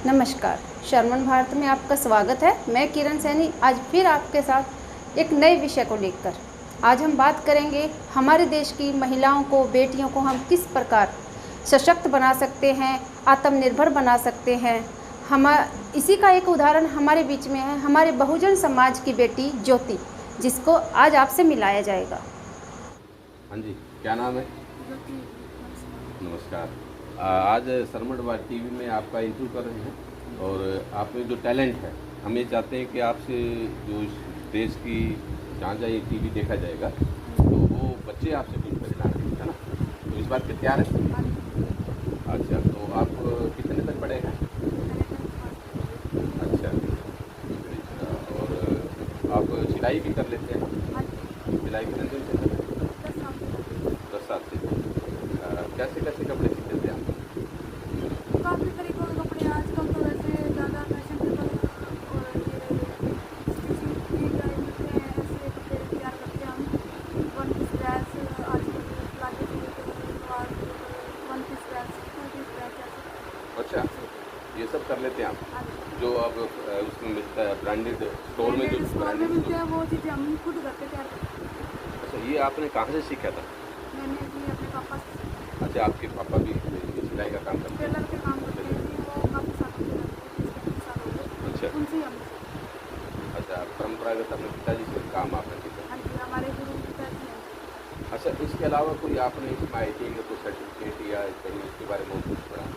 नमस्कार, शर्मन भारत में आपका स्वागत है। मैं किरण सैनी आज फिर आपके साथ एक नए विषय को लेकर। आज हम बात करेंगे हमारे देश की महिलाओं को, बेटियों को हम किस प्रकार सशक्त बना सकते हैं, आत्मनिर्भर बना सकते हैं। इसी का एक उदाहरण हमारे बीच में है हमारे बहुजन समाज की बेटी ज्योति, जिसको आज आपसे मिलाया जाएगा। हाँ जी, क्या नाम है? नमस्कार। आज शर्मन भारत टीवी में आपका इंटरव्यू कर रहे हैं और आप में जो टैलेंट है, हम ये चाहते हैं कि आपसे जो इस देश की जहाँ जहाँ ये टीवी देखा जाएगा तो वो बच्चे आपसे कुछ बचना है ना, तो इस बात पे तैयार है? अच्छा, तो आप कितने तक पढ़े हैं? अच्छा, और आप सिलाई भी कर लेते हैं? सिलाई कितने दिन से कर लेते हैं? 10 साल से। कैसे कैसे कपड़े सीते थे आप? काफ़ी तरीकों के कपड़े आजकल तो वैसे ज़्यादा फैशनेबल और ये स्टिचिंग की ड्राई मिलते हैं, ऐसे कपड़े तैयार करते हैं हम। वन पीस ड्रेस आजकल palazzo salwar, one piece dress, two piece dress ऐसे। अच्छा, ये सब कर लेते हैं आप? जो अब उसमें मिलता है ब्रांडेड स्टोर में, जो स्टोर में मिलते हैं वो चीज़ें हम खुद घर पे तैयार करते हैं। अच्छा, ये आपने कहाँ से सीखा था? मैंने भी अपने पापा से। अच्छा, आपके पापा भी सिलाई का काम करते हैं? टेलर के काम करते हैं जी, वो काफ़ी सालों से करते हैं, 20-25 साल हो गए। अच्छा उनसे ही हम सीखे। अच्छा, परंपरागत अपने पिताजी से काम आपने सीखा? हाँ जी, हमारे गुरु पिताजी हैं। अच्छा, इसके अलावा कोई आपने इसमें IT का कोई सर्टिफिकेट या कहीं इसके बारे में कुछ पढ़ा?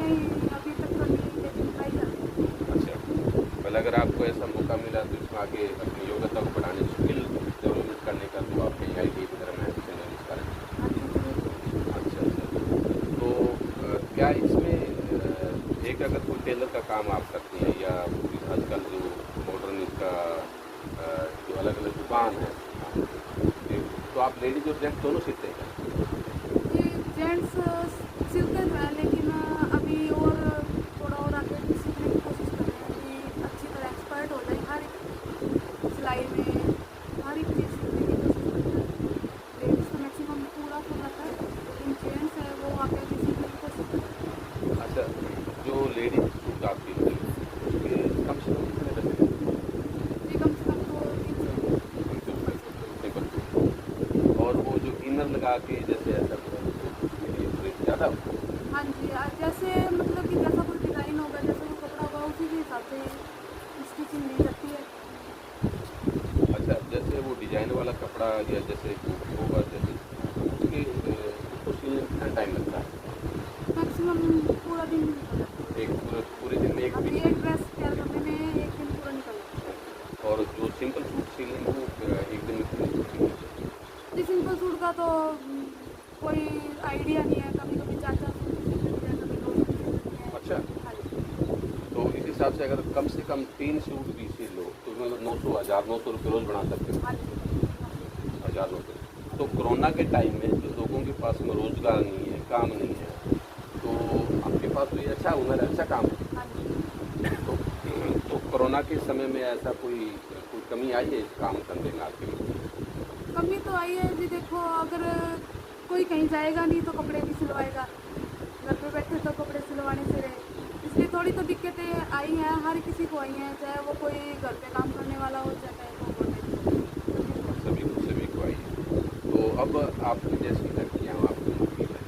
नहीं, अभी तक तो नहीं, लेकिन ट्राई कर रहे हैं। अच्छा, पहले अगर आपको ऐसा मौका मिला तो इसमें आगे अपनी योग्यता को बढ़ाने, स्किल डेवलपमेंट करने का, तो आप कहीं IT वगैरह में एडमिशन लेने का करें? अच्छा अच्छा, तो क्या इसमें एक अगर कोई टेलर का काम आप करती हैं या आजकल जो मॉडर्न इसका जो अलग अलग दुकान है, तो आप लेडीज और जेंट्स दोनों सीखते हैं क्या? जी, जेंट्स सिलते तो हैं, लेकिन अभी और थोड़ा और आगे भी सीखने की कोशिश कर रहे हैं कि अच्छी तरह एक्सपर्ट हो जाए हर एक सिलाई में, हर एक चीज़ सीखने की कोशिश कर रहे हैं। लेडीज़ तो मैक्सिमम पूरा हो जाता है, लेकिन जेंट्स है वो आगे भी सीखने की कोशिश कर रहे हैं। अच्छा, जो लेडीज सूट आप सीखते हैं उसके कम से कम कितने पैसे लेते हैं? जी, कम से कम तो 300 सिंपल सूट। सिंपल सूट, और वो जो इनर लगा के जैसे ऐसा ज़्यादा? हाँ जी, जैसे मतलब कि जैसा कोई डिज़ाइन होगा, जैसा वो कपड़ा होगा, उसी के हिसाब से स्टिचिंग दी जाती है। अच्छा, जैसे वो डिजाइन वाला कपड़ा या जैसे होगा, जैसे उसके उसको सिलने में कितना टाइम लगता है? मैक्सिमम पूरा दिन निकल जाता है। एक पूरे दिन में एक अभी पीस? एक ड्रेस तैयार करने में एक दिन पूरा निकल जाता है। और जो सिंपल सूट सिलने में वो एक दिन में कितनी छुट्टी होती है? जी, सिंपल सूट का तो कोई आइडिया नहीं है, कभी कभी 4-4 सूट भी सिल लेते हैं, कभी 2 सूट सिल लेते हैं। अच्छा, हाँ जी। तो इस हिसाब से अगर कम से कम 3 सूट भी सिल लो तो मतलब 900 हज़ार 900 रुपये रोज़ बना सकते हो? हाँ जी। 1000 रुपये। तो कोरोना के टाइम में जो लोगों के पास में रोज़गार नहीं है, काम नहीं है, तो आपके पास तो ये अच्छा हुनर है, अच्छा काम है। हाँ जी। तो कोरोना के समय में ऐसा कोई कमी आई है इस काम धंधे में आपके लिए? कमी तो आई है जी, देखो अगर कोई कहीं जाएगा नहीं तो कपड़े भी सिलवाएगा, घर पे बैठे तो कपड़े सिलवाने से रहे, इसलिए थोड़ी तो दिक्कतें आई हैं, हर किसी को आई हैं, चाहे वो कोई घर पे काम करने वाला हो, चाहे वो गवर्नमेंट। सभी को आई है। तो अब आपकी जैसी लड़कियाँ आपकी होती हैं,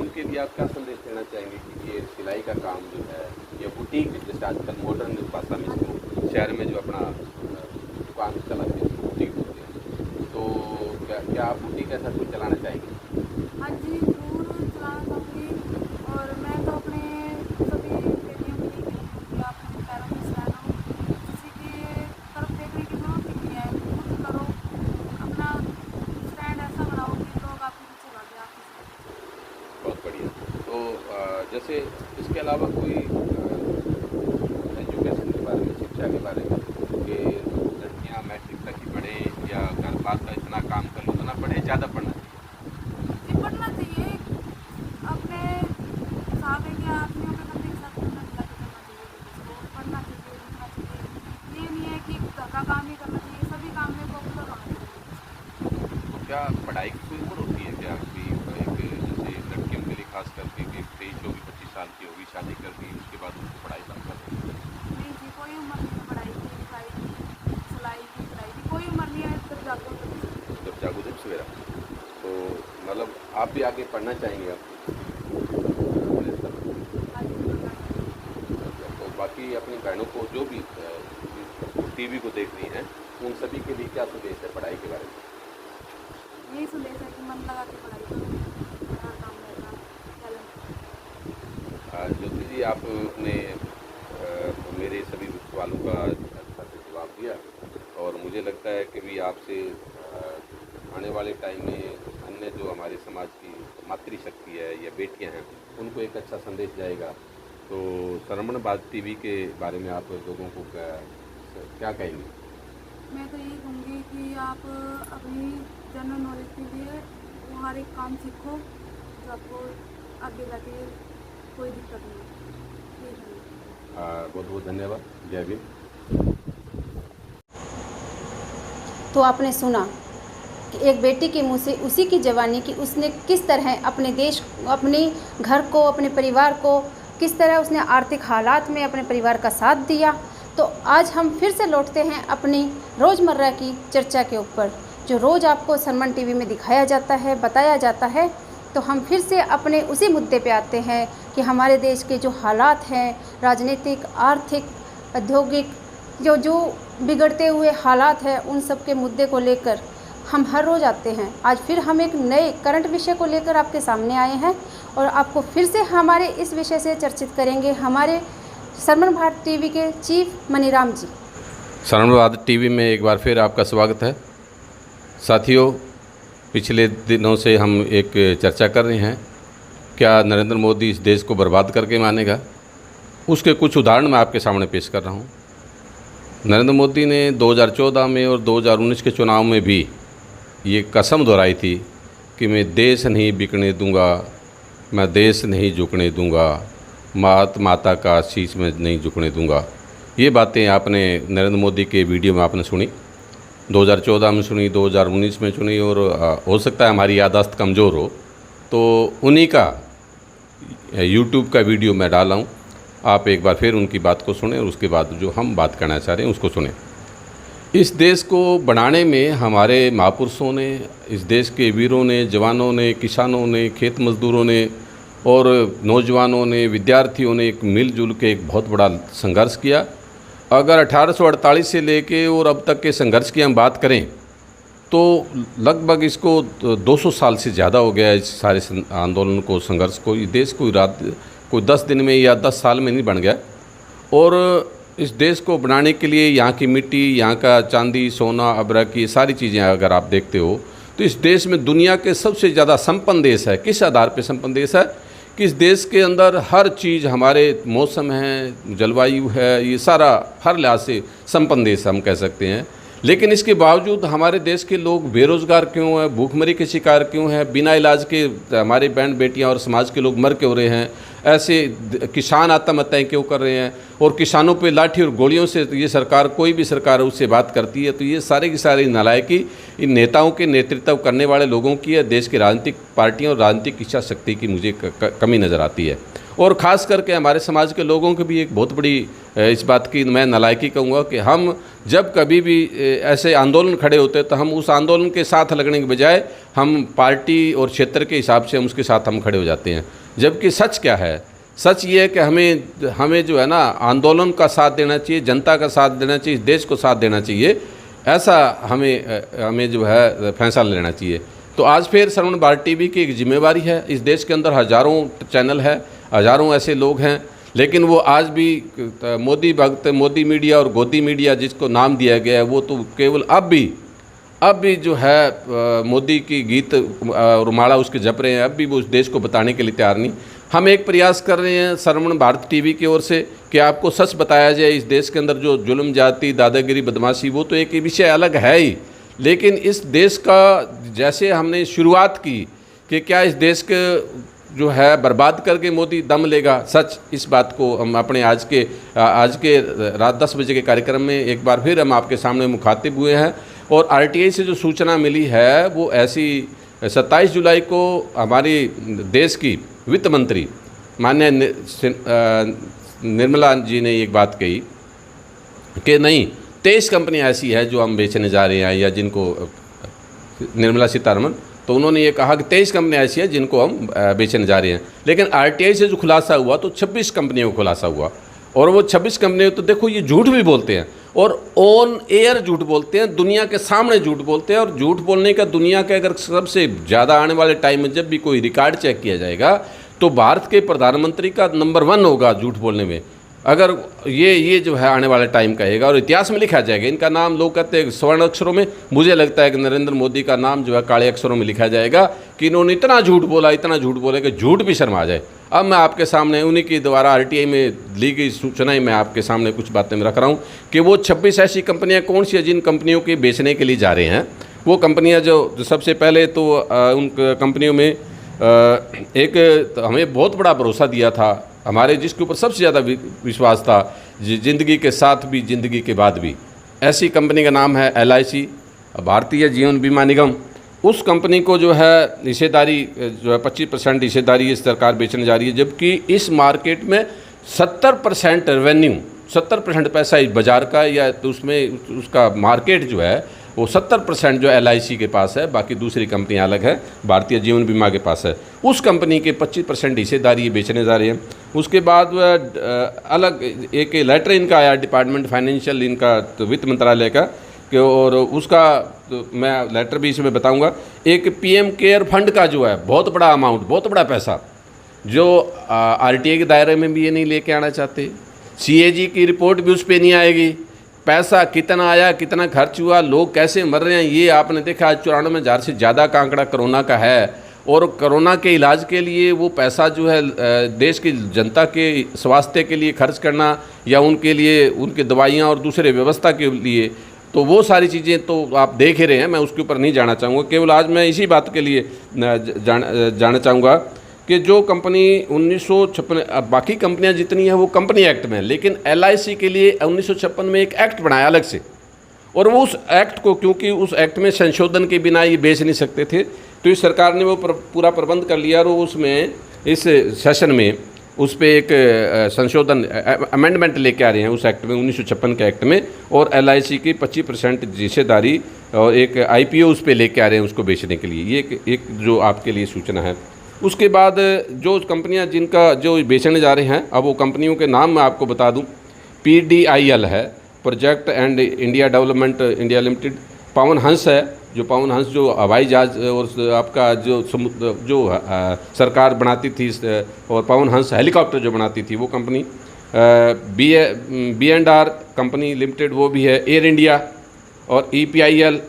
उनके लिए आप क्या संदेश देना चाहेंगे कि ये सिलाई का काम जो है या बुटीक, जैसे आजकल मॉडर्न भाषा में इसको शहर में जो अपना दुकान चलाते हैं बुटीक होते हैं, तो क्या आप बुटीक ऐसा कुछ चलाना चाहेंगे? हाँ जी, ज़रूर चलाना चाहूँगी। और मैं तो अपने सभी बेटियों को यही कहूँगी कि आप अपने पैरों में स्टैंड हो, किसी की तरफ देखने की ज़रूरत ही नहीं है, खुद करो, अपना स्टैंड ऐसा बनाओ कि लोग आपके पीछे भागे, आपके साथ। बहुत बढ़िया। तो जैसे इसके अलावा कोई एजुकेशन के बारे में, शिक्षा के बारे में, कि लड़कियाँ मैट्रिक तक ही पढ़े या घर बार का इतना काम कर लो, उतना पढ़े, ज़्यादा पढ़ना चाहिए? जी, पढ़ना चाहिए, अपने साथ है कि आदमियों के कंधे के साथ कंधा मिला के चलना चाहिए, लेडीज़ को पढ़ना चाहिए, लिखना चाहिए। ये नहीं है कि घर का काम ही करना चाहिए, सभी काम में पॉपुलर होना चाहिए। तो क्या पढ़ाई की कोई उम्र होती है क्या? कोई एक जैसे लड़कियों के लिए खास करके कि 23 होगी, 25 साल की होगी, शादी कर दी, उसके बाद उसको पढ़ाई बंद आप भी आगे पढ़ना चाहेंगे आप? तो बाकी अपनी बहनों को जो भी टीवी को देख रही हैं उन सभी के लिए क्या संदेश है पढ़ाई के बारे में? यही संदेश है कि मन लगा के पढ़ाई करो, हर काम में अपना टैलेंट। ज्योति जी, आपने मेरे सभी सवालों का अच्छा से जवाब दिया और मुझे लगता है कि भी आपसे आने वाले टाइम में अन्य जो हमारे समाज की मातृशक्ति है या बेटियां हैं उनको एक अच्छा संदेश जाएगा। तो श्रवण भारत टीवी के बारे में आप लोगों को क्या कहेंगे? मैं तो यही कहूँगी कि आप अपनी जनरल नॉलेज के लिए वो हर एक काम सीखो जो आपको आगे जाके कोई दिक्कत नहीं है। बहुत बहुत धन्यवाद। जय भीम। तो आपने सुना कि एक बेटी के मुंह से उसी की जवानी की उसने किस तरह अपने देश, अपने घर को, अपने परिवार को किस तरह उसने आर्थिक हालात में अपने परिवार का साथ दिया। तो आज हम फिर से लौटते हैं अपनी रोज़मर्रा की चर्चा के ऊपर, जो रोज़ आपको सरमन टीवी में दिखाया जाता है, बताया जाता है। तो हम फिर से अपने उसी मुद्दे पे आते हैं कि हमारे देश के जो हालात हैं, राजनीतिक, आर्थिक, औद्योगिक, जो बिगड़ते हुए हालात हैं, उन सब के मुद्दे को लेकर हम हर रोज़ आते हैं। आज फिर हम एक नए करंट विषय को लेकर आपके सामने आए हैं और आपको फिर से हमारे इस विषय से चर्चित करेंगे हमारे सरमन भारत टीवी के चीफ मनीराम जी। सरमन भारत टीवी में एक बार फिर आपका स्वागत है। साथियों, पिछले दिनों से हम एक चर्चा कर रहे हैं, क्या नरेंद्र मोदी इस देश को बर्बाद करके मानेगा? उसके कुछ उदाहरण मैं आपके सामने पेश कर रहा हूँ। नरेंद्र मोदी ने 2014 में और 2019 के चुनाव में भी ये कसम दोहराई थी कि मैं देश नहीं बिकने दूंगा, मैं देश नहीं झुकने दूंगा, माता का शीश में नहीं झुकने दूंगा। ये बातें आपने नरेंद्र मोदी के वीडियो में आपने सुनी, 2014 में सुनी, 2019 में सुनी और हो सकता है हमारी याददाश्त कमज़ोर हो तो उन्हीं का यूट्यूब का वीडियो मैं डाला हूँ। आप एक बार फिर उनकी बात को सुनें और उसके बाद जो हम बात करना चाह रहे हैं उसको सुनें। इस देश को बनाने में हमारे महापुरुषों ने, इस देश के वीरों ने, जवानों ने, किसानों ने, खेत मजदूरों ने और नौजवानों ने, विद्यार्थियों ने एक मिलजुल के एक बहुत बड़ा संघर्ष किया। अगर 1848 से लेके और अब तक के संघर्ष की हम बात करें तो लगभग इसको 200 साल से ज़्यादा हो गया इस सारे आंदोलन को, संघर्ष को। ये देश कोई 10 दिन में या 10 साल में नहीं बन गया। और इस देश को बनाने के लिए यहाँ की मिट्टी, यहाँ का चांदी, सोना, अबरक, ये सारी चीज़ें अगर आप देखते हो तो इस देश में दुनिया के सबसे ज़्यादा संपन्न देश है। किस आधार पे संपन्न देश है? कि इस देश के अंदर हर चीज़, हमारे मौसम है, जलवायु है, ये सारा हर लिहाज से संपन्न देश हम कह सकते हैं। लेकिन इसके बावजूद हमारे देश के लोग बेरोज़गार क्यों हैं, भूखमरी के शिकार क्यों हैं, बिना इलाज के हमारे बहन बेटियां और समाज के लोग मर क्यों रहे हैं, ऐसे किसान आत्महत्याएं क्यों कर रहे हैं और किसानों पे लाठी और गोलियों से ये सरकार, कोई भी सरकार उससे बात करती है तो ये सारे की सारी नालायकी इन नेताओं के नेतृत्व करने वाले लोगों की है। देश की राजनीतिक पार्टियों और राजनीतिक इच्छा शक्ति की मुझे कमी नज़र आती है। और ख़ास करके हमारे समाज के लोगों की भी एक बहुत बड़ी इस बात की मैं नालायकी कहूँगा कि हम जब कभी भी ऐसे आंदोलन खड़े होते हैं तो हम उस आंदोलन के साथ लगने के बजाय हम पार्टी और क्षेत्र के हिसाब से हम उसके साथ हम खड़े हो जाते हैं। जबकि सच क्या है? सच ये है कि हमें जो है ना आंदोलन का साथ देना चाहिए, जनता का साथ देना चाहिए, देश को साथ देना चाहिए, ऐसा हमें जो है फैसला लेना चाहिए। तो आज फिर सरमन भारत टीवी की एक जिम्मेवारी है। इस देश के अंदर हज़ारों चैनल है, हज़ारों ऐसे लोग हैं, लेकिन वो आज भी मोदी भक्त, मोदी मीडिया और गोदी मीडिया जिसको नाम दिया गया है, वो तो केवल अब भी जो है मोदी की गीत और माला उसके जप रहे हैं। अब भी वो उस देश को बताने के लिए तैयार नहीं। हम एक प्रयास कर रहे हैं सरमन भारत टीवी की ओर से कि आपको सच बताया जाए। इस देश के अंदर जो जुल्म, जाति, दादागिरी, बदमाशी, वो तो एक विषय अलग है ही, लेकिन इस देश का जैसे हमने शुरुआत की कि क्या इस देश के जो है बर्बाद करके मोदी दम लेगा, सच इस बात को हम अपने आज के रात 10 बजे के कार्यक्रम में एक बार फिर हम आपके सामने मुखातिब हुए हैं। और आरटीआई से जो सूचना मिली है वो ऐसी 27 जुलाई को हमारी देश की वित्त मंत्री माननीय निर्मला जी ने एक बात कही कि नहीं, 23 कंपनियां ऐसी है जो हम बेचने जा रहे हैं या जिनको निर्मला सीतारमण तो उन्होंने ये कहा कि 23 कंपनियाँ ऐसी हैं जिनको हम बेचने जा रहे हैं। लेकिन RTI से जो खुलासा हुआ तो 26 कंपनियों का खुलासा हुआ, और वो 26 कंपनियाँ तो देखो ये झूठ भी बोलते हैं और ऑन एयर झूठ बोलते हैं, दुनिया के सामने झूठ बोलते हैं। और झूठ बोलने का दुनिया के अगर सबसे ज़्यादा आने वाले टाइम में जब भी कोई रिकॉर्ड चेक किया जाएगा तो भारत के प्रधानमंत्री का नंबर 1 होगा झूठ बोलने में। अगर ये जो है आने वाला टाइम कहेगा और इतिहास में लिखा जाएगा। इनका नाम लोग कहते हैं स्वर्ण अक्षरों में, मुझे लगता है कि नरेंद्र मोदी का नाम जो है काले अक्षरों में लिखा जाएगा कि इन्होंने इतना झूठ बोला कि झूठ भी शर्मा जाए। अब मैं आपके सामने उन्हीं के द्वारा RTI में ली गई सूचना ही मैं आपके सामने कुछ बातें में रख रहा हूँ कि वो 26 ऐसी कंपनियाँ कौन सी है जिन कंपनियों के बेचने के लिए जा रहे हैं। वो कंपनियाँ जो सबसे पहले तो उन कंपनियों में एक हमें बहुत बड़ा भरोसा दिया था, हमारे जिसके ऊपर सबसे ज़्यादा विश्वास था ज़िंदगी के साथ भी ज़िंदगी के बाद भी, ऐसी कंपनी का नाम है LIC, भारतीय जीवन बीमा निगम। उस कंपनी को जो है हिस्सेदारी जो है 25% हिस्सेदारी ये सरकार बेचने जा रही है, जबकि इस मार्केट में 70% रेवेन्यू, 70% पैसा इस बाज़ार का या तो उसमें उसका मार्केट जो है वो 70% जो LIC के पास है, बाकी दूसरी कंपनियां अलग है, भारतीय जीवन बीमा के पास है। उस कंपनी के 25% हिस्सेदारी ये बेचने जा रहे हैं। उसके बाद अलग एक लेटर इनका आया डिपार्टमेंट फाइनेंशियल इनका तो वित्त मंत्रालय का कि, और उसका तो मैं लेटर भी इसमें बताऊंगा। एक PM केयर फंड का जो है बहुत बड़ा अमाउंट, बहुत बड़ा पैसा जो RTI के दायरे में भी ये नहीं लेके आना चाहते। CAG की रिपोर्ट भी उस पर नहीं आएगी। पैसा कितना आया, कितना खर्च हुआ, लोग कैसे मर रहे हैं, ये आपने देखा। आज 94,000 से ज़्यादा का आंकड़ा कोरोना का है, और कोरोना के इलाज के लिए वो पैसा जो है देश की जनता के स्वास्थ्य के लिए खर्च करना या उनके लिए उनके दवाइयाँ और दूसरे व्यवस्था के लिए, तो वो सारी चीज़ें तो आप देख ही रहे हैं। मैं उसके ऊपर नहीं जाना चाहूँगा, केवल आज मैं इसी बात के लिए जाना चाहूँगा कि जो कंपनी 1956, अब बाकी कंपनियां जितनी हैं वो कंपनी एक्ट में है, लेकिन LIC के लिए 1956 में एक एक्ट बनाया अलग से, और वो उस एक्ट को, क्योंकि उस एक्ट में संशोधन के बिना ये बेच नहीं सकते थे, तो इस सरकार ने वो पूरा प्रबंध कर लिया। और उसमें इस सेशन में उस पर एक संशोधन अमेंडमेंट लेके आ रहे हैं उस एक्ट में, 1956 के एक्ट में, और LIC की 25% हिस्सेदारी और एक IPO उस पर लेके आ रहे हैं उसको बेचने के लिए। ये एक जो आपके लिए सूचना है। उसके बाद जो कंपनियां जिनका जो बेचने जा रहे हैं, अब वो कंपनियों के नाम मैं आपको बता दूं। PDIL है, project and India development India limited. Pawan Hans है, जो पवन हंस जो हवाई जहाज और आपका जो सरकार बनाती थी, और पवन हंस हेलीकॉप्टर जो बनाती थी वो कंपनी। B&R कंपनी लिमिटेड वो भी है। एयर इंडिया और EPIL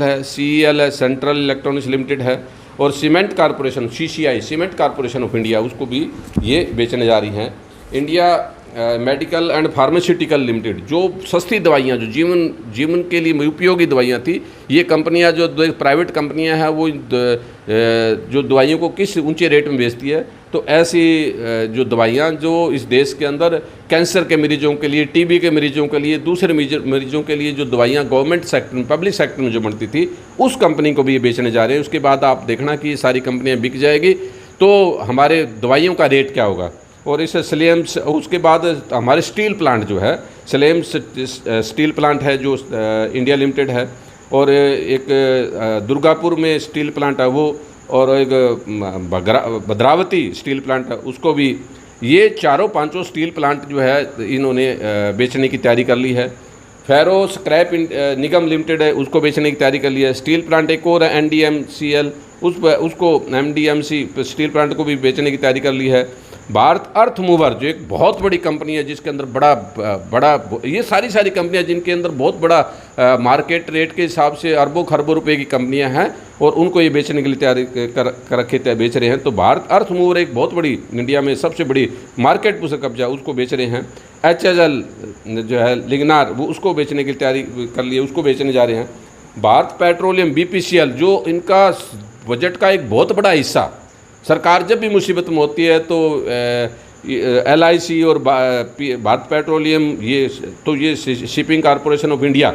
है। CEL है, सेंट्रल इलेक्ट्रॉनिक्स लिमिटेड है। और cement corporation CCI, cement corporation of India, उसको भी ये बेचने जा रही हैं। India medical and pharmaceutical limited, जो सस्ती दवाइयाँ, जो जीवन के लिए उपयोगी दवाइयाँ थी, ये कंपनियाँ जो प्राइवेट कंपनियाँ हैं वो जो दवाइयों को किस ऊंचे रेट में बेचती है, तो ऐसी जो दवाइयाँ जो इस देश के अंदर कैंसर के मरीजों के लिए, TB के मरीजों के लिए, दूसरे मरीजों के लिए जो दवाइयाँ गवर्नमेंट सेक्टर में, पब्लिक सेक्टर में जो बनती थी, उस कंपनी को भी ये बेचने जा रहे हैं। उसके बाद आप देखना कि ये सारी कंपनियाँ बिक जाएगी तो हमारे दवाइयों का रेट क्या होगा। और इस स्लेम्स, उसके बाद हमारे स्टील प्लांट जो है, स्लेम्स स्टील प्लांट है जो इंडिया लिमिटेड है, और एक दुर्गापुर में स्टील प्लांट है वो, और एक भद्रावती स्टील प्लांट है उसको भी। ये चारों पांचों स्टील प्लांट जो है इन्होंने बेचने की तैयारी कर ली है। फेरो स्क्रैप निगम लिमिटेड है, उसको बेचने की तैयारी कर ली है। स्टील प्लांट एक और है NDMCL, उसको MDMC स्टील प्लांट को भी बेचने की तैयारी कर ली है। भारत अर्थ मूवर जो एक बहुत बड़ी कंपनी है, जिसके अंदर बड़ा ये सारी कंपनियां जिनके अंदर बहुत बड़ा मार्केट रेट के हिसाब से अरबों खरबों रुपए की कंपनियां हैं, और उनको ये बेचने के लिए तैयारी कर रखे थे, बेच रहे हैं। तो भारत अर्थ मूवर एक बहुत बड़ी, इंडिया में सबसे बड़ी मार्केट पर कब्जा, उसको बेच रहे हैं। HSL जो है लिग्नार, वो उसको बेचने की तैयारी कर ली है, उसको बेचने जा रहे हैं। भारत पेट्रोलियम BPCL, जो इनका बजट का एक बहुत बड़ा हिस्सा, सरकार जब भी मुसीबत में होती है तो LIC और भारत पेट्रोलियम, ये शिपिंग कॉरपोरेशन ऑफ इंडिया,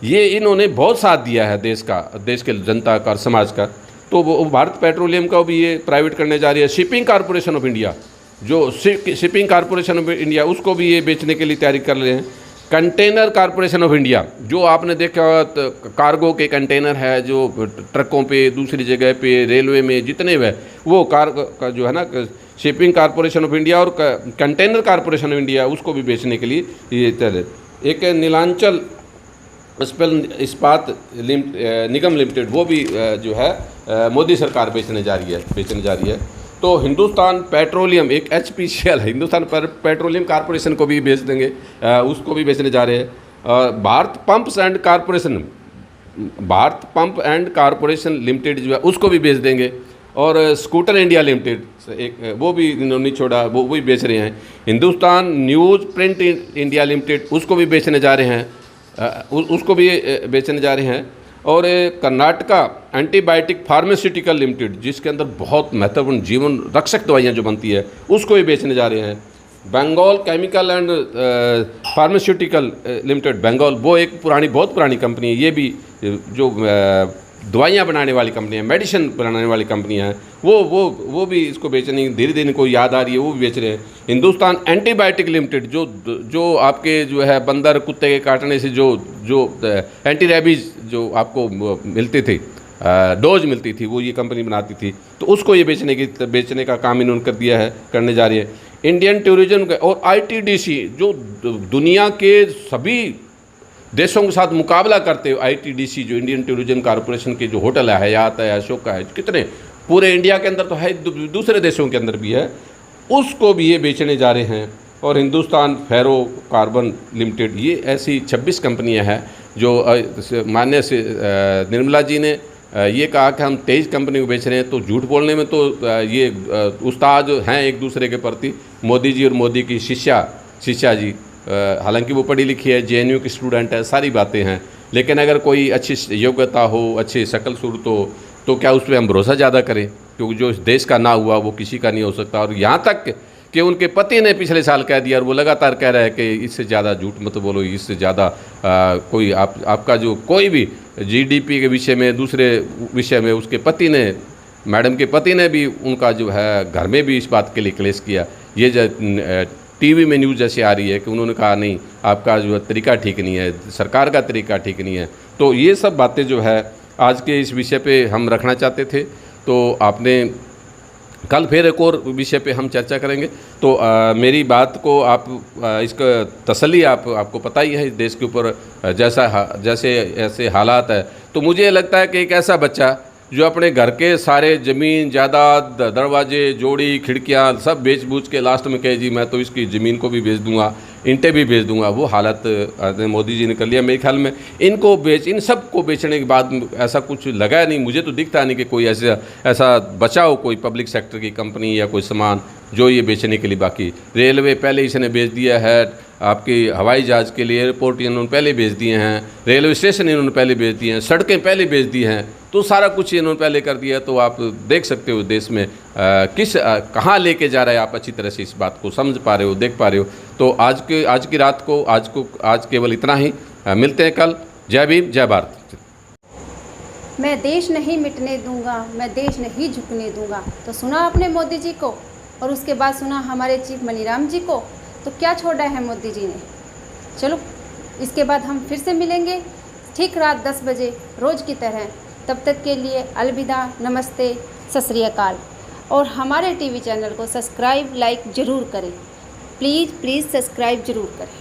ये इन्होंने बहुत साथ दिया है देश के जनता का और समाज का। तो वो भारत पेट्रोलियम का भी ये प्राइवेट करने जा रही है। शिपिंग कॉरपोरेशन ऑफ इंडिया, जो शिपिंग कॉरपोरेशन ऑफ इंडिया, उसको भी ये बेचने के लिए तैयारी कर रहे हैं। कंटेनर कॉरपोरेशन ऑफ इंडिया, जो आपने देखा कार्गो के कंटेनर है जो ट्रकों पे, दूसरी जगह पे, रेलवे में जितने वे, वो का जो है ना शिपिंग कॉरपोरेशन ऑफ इंडिया और कंटेनर कॉरपोरेशन ऑफ इंडिया, उसको भी बेचने के लिए ये चले। एक नीलांचल इस्पात निगम लिमिटेड, वो भी जो है मोदी सरकार बेचने जा रही है। तो हिंदुस्तान पेट्रोलियम, एक HPCL है, हिंदुस्तान पेट्रोलियम कॉरपोरेशन को भी बेच देंगे, उसको भी बेचने जा रहे हैं। Bharat pump and corporation limited जो है उसको भी बेच देंगे। और स्कूटर इंडिया लिमिटेड, एक वो भी इन्होंने छोड़ा, वो भी बेच रहे हैं। Hindustan news print India limited, उसको भी बेचने जा रहे हैं। और कर्नाटका एंटीबायोटिक फार्मास्यूटिकल लिमिटेड, जिसके अंदर बहुत महत्वपूर्ण जीवन रक्षक दवाइयाँ जो बनती है, उसको भी बेचने जा रहे हैं। Bengal chemical and pharmaceutical limited, Bengal, वो एक बहुत पुरानी कंपनी है। ये भी जो दवाइयाँ बनाने वाली कंपनी है, मेडिसिन बनाने वाली कंपनी है, वो भी इसको बेचने, धीरे धीरे को याद आ रही है, वो भी बेच रहे हैं। हिंदुस्तान एंटीबायोटिक लिमिटेड, जो आपके जो है बंदर कुत्ते के काटने से जो एंटी रेबीज जो आपको मिलती थी, डोज मिलती थी, वो ये कंपनी बनाती थी, तो उसको ये बेचने का काम इन्होंने करने जा रही है। इंडियन टूरिज्म और ITDC, जो दुनिया के सभी देशों के साथ मुकाबला करते हुए, ITDC जो इंडियन टूरिज्म कॉरपोरेशन के जो होटल है, हयात है, अशोका है, कितने पूरे इंडिया के अंदर तो है, दूसरे देशों के अंदर भी है, उसको भी ये बेचने जा रहे हैं। और हिंदुस्तान फेरो कार्बन लिमिटेड, ये ऐसी 26 कंपनियां हैं जो माननीय से निर्मला जी ने ये कहा कि हम 23 कंपनी को बेच रहे हैं। तो झूठ बोलने में तो ये उस्ताद हैं एक दूसरे के प्रति, मोदी जी और मोदी की शिष्या जी, हालांकि वो पढ़ी लिखी है, JNU की स्टूडेंट है, सारी बातें हैं, लेकिन अगर कोई अच्छी योग्यता हो, अच्छी शक्ल सूरत हो, तो क्या उस पर हम भरोसा ज़्यादा करें? क्योंकि जो इस देश का ना हुआ वो किसी का नहीं हो सकता। और यहाँ तक कि उनके पति ने पिछले साल कह दिया, और वो लगातार कह रहा है कि इससे ज़्यादा झूठ मत बोलो, इससे ज़्यादा कोई आपका जो कोई भी GDP के विषय में, दूसरे विषय में, उसके पति ने, मैडम के पति ने भी उनका जो है घर में भी इस बात के लिए क्लेश किया। ये TV में न्यूज़ जैसे आ रही है कि उन्होंने कहा नहीं, आपका जो तरीका ठीक नहीं है, सरकार का तरीका ठीक नहीं है। तो ये सब बातें जो है आज के इस विषय पे हम रखना चाहते थे। तो आपने कल फिर एक और विषय पे हम चर्चा करेंगे। तो मेरी बात को आप इसका तसल्ली आपको पता ही है, इस देश के ऊपर जैसे ऐसे हालात है, तो मुझे लगता है कि एक ऐसा बच्चा जो अपने घर के सारे ज़मीन जायदाद, दरवाजे, जोड़ी, खिड़कियां सब बेच बूझ के लास्ट में कहे जी मैं तो इसकी ज़मीन को भी बेच दूंगा, ईंटें भी बेच दूंगा, वो हालत मोदी जी ने कर लिया। मेरे ख्याल में इन सब को बेचने के बाद ऐसा कुछ लगा नहीं, मुझे तो दिखता नहीं कि कोई ऐसा बचा हो, कोई पब्लिक सेक्टर की कंपनी या कोई सामान जो ये बेचने के लिए। बाकी रेलवे पहले इसने बेच दिया है, आपकी हवाई जहाज़ के लिए एयरपोर्ट इन्होंने पहले बेच दिए हैं, रेलवे स्टेशन इन्होंने पहले बेच दिए हैं, सड़कें पहले बेच दी हैं, तो सारा कुछ इन्होंने पहले कर दिया। तो आप देख सकते हो देश में कहाँ लेके जा रहा है, आप अच्छी तरह से इस बात को समझ पा रहे हो, देख पा रहे हो। तो आज की रात को आज केवल इतना ही, मिलते हैं कल। जय भीम, जय भारत। मैं देश नहीं मिटने दूंगा, मैं देश नहीं झुकने दूंगा। तो सुना आपने मोदी जी को, और उसके बाद सुना हमारे चीफ मनीराम जी को। तो क्या छोड़ा है मोदी जी ने? चलो इसके बाद हम फिर से मिलेंगे ठीक रात 10 बजे रोज़ की तरह। तब तक के लिए अलविदा, नमस्ते, सत श्री अकाल। और हमारे TV चैनल को सब्सक्राइब, लाइक ज़रूर करें। प्लीज़ सब्सक्राइब ज़रूर करें।